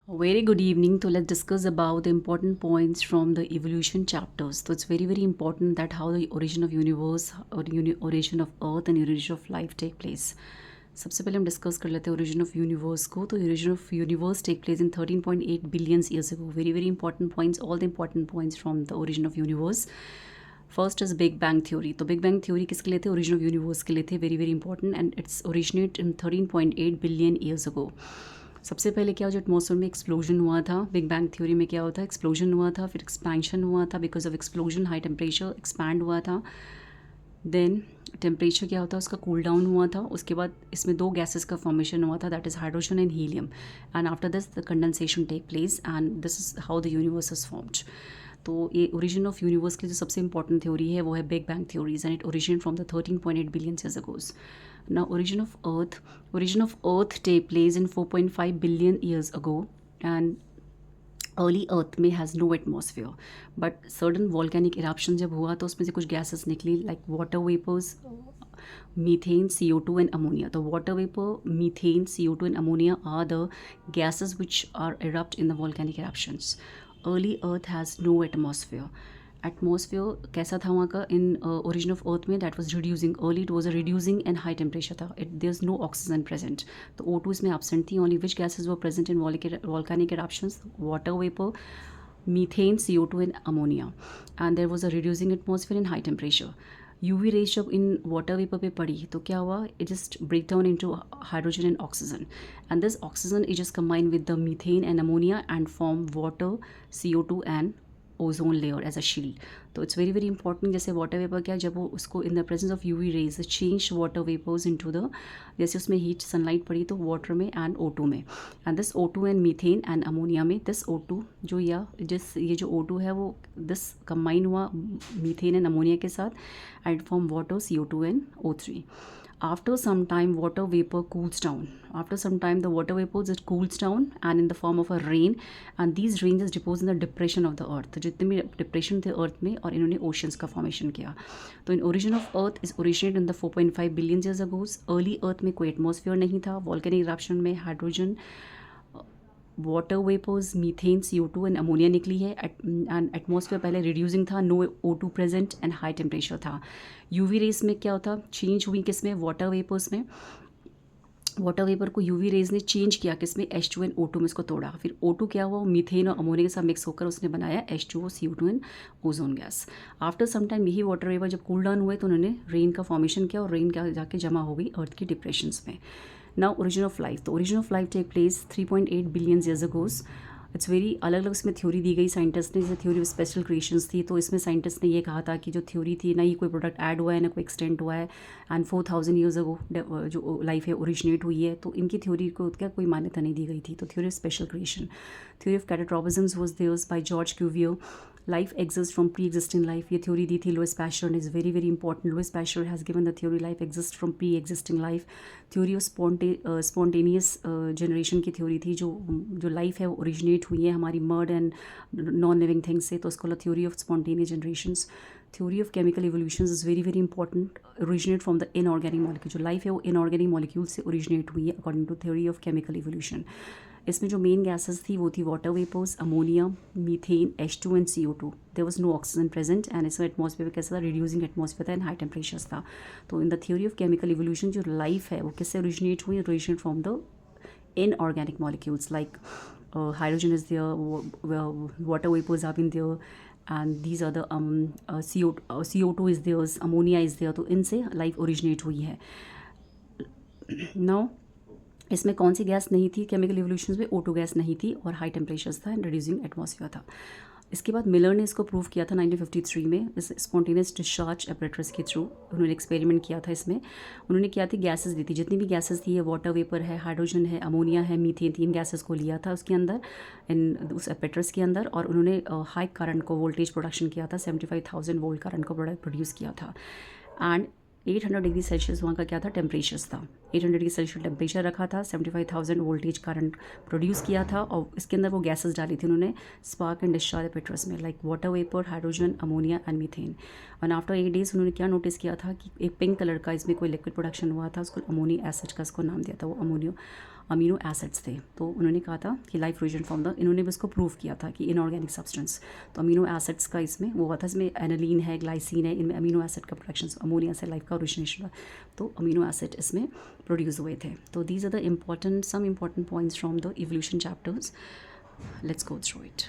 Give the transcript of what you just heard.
Very good evening. So let's discuss about the important points from the evolution chapters. So it's very important that how the origin of universe or origin of earth and origin of life take place. सबसे पहले हम discuss कर लेते हैं origin of universe को. तो origin of universe take place in 13.8 billions years ago. Very important points, all the important points from the origin of universe. First is big bang theory. तो big bang theory किसके लिए थे? Origin of universe के लिए थे. Very important and it's originate in 13.8 billion years ago. सबसे पहले क्या, जो एटमॉस्फेयर में एक्सप्लोजन हुआ था, बिग बैंग थ्योरी में क्या होता है, एक्सप्लोजन हुआ था, फिर एक्सपेंशन हुआ था, because of explosion high temperature expand हुआ था. देन टेम्परेचर क्या होता है उसका कूल डाउन हुआ था. उसके बाद इसमें दो गैसेस का फॉर्मेशन हुआ था, that is hydrogen and helium. And after this the condensation take place and this is how the universe is formed. तो ये ओरिजिन ऑफ यूनिवर्स की जो सबसे इंपॉर्टेंट थ्योरी है वो है big bang theories and it originate from the 13.8 billion years agos. Now, origin of Earth take place in 4.5 billion years ago, and early Earth में has no atmosphere, but certain volcanic eruption जब हुआ तो उसमें से कुछ gases निकली, like water vapors, methane, CO2 and ammonia. The water vapor, methane, CO2 and ammonia are the gases which are erupt in the volcanic eruptions. Early Earth has no atmosphere. Atmosphere कैसा था वहाँ का in origin of earth में? That was reducing. Early it was a reducing and high temperature था. It there is no oxygen present. तो O2 इसमें absent थी. Only which gases were present in volcanic eruptions? Water vapour, methane, CO2 and ammonia. And there was a reducing atmosphere in high temperature. UV rays जब in water vapour पे पड़ी तो क्या हुआ? It just break down into hydrogen and oxygen, and this oxygen is just combine with the methane and ammonia and form water, CO2 and ozone layer as a shield. तो it's very important. जैसे water vapour क्या, जब वो उसको in the presence of UV rays change water vapours into the, जैसे उसमें heat sunlight पड़ी तो वाटर में एंड O2 में, and this O2 and methane and ammonia में दिस O2 जो ये जो O2 है वो दिस कंबाइन हुआ मीथेन एंड अमोनिया के साथ and form water, CO2 and O3. After some time water vapor cools down. After some time the water vapors it cools down and in the form of a rain, and these rains is deposed in the depression of the earth. तो जितने भी depression थे अर्थ में और इन्होंने oceans का formation किया. तो in origin of earth is originate in the 4.5 billion years agos. Early earth में कोई एटमॉस्फेयर नहीं था. वॉल्केनिक इरप्शन में hydrogen, water vapours, methane, CO2 and ammonia निकली है. एंड एटमॉस्फेयर पहले रिड्यूसिंग था, no O2 present and high temperature था. यूवी रेस में क्या होता, चेंज हुई किस में? वाटर वेपर्स में. वाटर वेपर को यूवी रेज ने चेंज किया किस में? H2 एंड O2 में इसको तोड़ा. फिर O2 क्या हुआ? मीथेन और अमोनिया के साथ मिक्स होकर उसने बनाया H2O, CO2 and ozone gas. After some time यही वाटर वेपर जब कूल डाउन हुए तो उन्होंने रेन का फॉर्मेशन किया और रेन क्या जाके जमा हो गई अर्थ की डिप्रेशंस में. Now origin of life. तो origin of life take place 3.8 billion years agos. It's very अलग अलग इसमें थ्योरी दी गई साइंटिस्ट ने. जैसे थ्योरी ऑफ स्पेशल क्रिएशंस थी तो इसमें साइंटिस्ट ने ये कहा था कि जो थ्योरी थी ना, ये कोई प्रोडक्ट ऐड हुआ है ना कोई एक्सटेंड हुआ है, एंड 4000 ईयर्स अगो जो लाइफ है ओरिजिनेट हुई है. तो इनकी थ्योरी को क्या कोई मान्यता नहीं दी गई थी. तो theory of special creation, theory of catastrophism was theirs by George Cuvier. Life exist from pre existing life, ये थ्योरी दी थी लुइस पैस्चर ने. Is very important. Louis Pasteur has given the theory life exist from pre existing life. Theory of spontaneous generation की theory थी. जो life है वो originate हुई है हमारी mud and non living things से, तो उसको theory of spontaneous generations. Theory of chemical evolutions is very important. Originate from the inorganic molecule. जो लाइफ है वो इनऑर्गेनिक मॉलिक्यूल से ओरिजिनेट हुई है according to theory of chemical evolution. इसमें जो मेन गैसेस थी वो थी water vapours, ammonia, methane, H2 and CO2. There was no oxygen present and इसमें एटमॉस्फेयर कैसा था? रिड्यूसिंग एटमॉस्फेयर था एंड हाई टेम्परेचर्स था. तो in the theory of chemical evolution जो लाइफ है वो किससे ओरिजिनेट हुई? Originate from the inorganic molecules like hydrogen is there, water vapors have been there, and these are the CO2 is there, ammonia is there. तो इनसे life originate हुई है. Now इसमें कौन सी गैस नहीं थी केमिकल इवोल्यूशन में? O2 गैस नहीं थी और हाई टेम्परेचर्स था एंड रिड्यूसिंग एटमॉस्फेयर था. इसके बाद मिलर ने इसको प्रूव किया था 1953 में इस स्पॉन्टेनियस डिस्चार्ज एपरेटस के थ्रू. उन्होंने एक्सपेरिमेंट किया था इसमें. उन्होंने क्या थी, गैसेस दी थी, जितनी भी गैसेस थी, ये वाटर वेपर है, हाइड्रोजन है, अमोनिया है, मीथेन, 3 गैसेस को लिया था उसके अंदर इन उस एपरेटस के अंदर, और उन्होंने हाई करंट को वोल्टेज प्रोडक्शन किया था. 75,000 वोल्ट करंट को प्रोड्यूस किया था. एंड 800 डिग्री सेल्सियस वहाँ का क्या था? टेम्परेचर्स था. 800 डिग्री सेल्सियस टेम्परेचर रखा था, 75,000 वोल्टेज करंट प्रोड्यूस किया था, और इसके अंदर वो गैसेस डाली थी उन्होंने स्पार्क एंड डिस्चार्ज एपरेटस में, like water vapour, hydrogen, ammonia and methane. और आफ्टर 8 डेज उन्होंने क्या नोटिस किया था कि एक पिंक कलर का इसमें कोई लिक्विड प्रोडक्शन हुआ था, उसको अमोनिया एसिड का इसको नाम दिया था, वो अमीनो एसिड्स थे। तो उन्होंने कहा था कि लाइफ ओरिजिन फ्रॉम द, इन्होंने भी उसको प्रूव किया था कि इनऑर्गेनिक सब्सटेंस, तो अमीनो एसिड्स का इसमें वो हुआ था, इसमें एनालीन है, ग्लाइसिन है, इनमें अमीनो एसिड का प्रोडक्शन, अमोनिया से लाइफ का ओरिजिनेशन हुआ, तो अमीनो एसिड इसमें प्रोड्यूस हुए थे। तो these are the important, some important points from the evolution chapters. Let's go through it.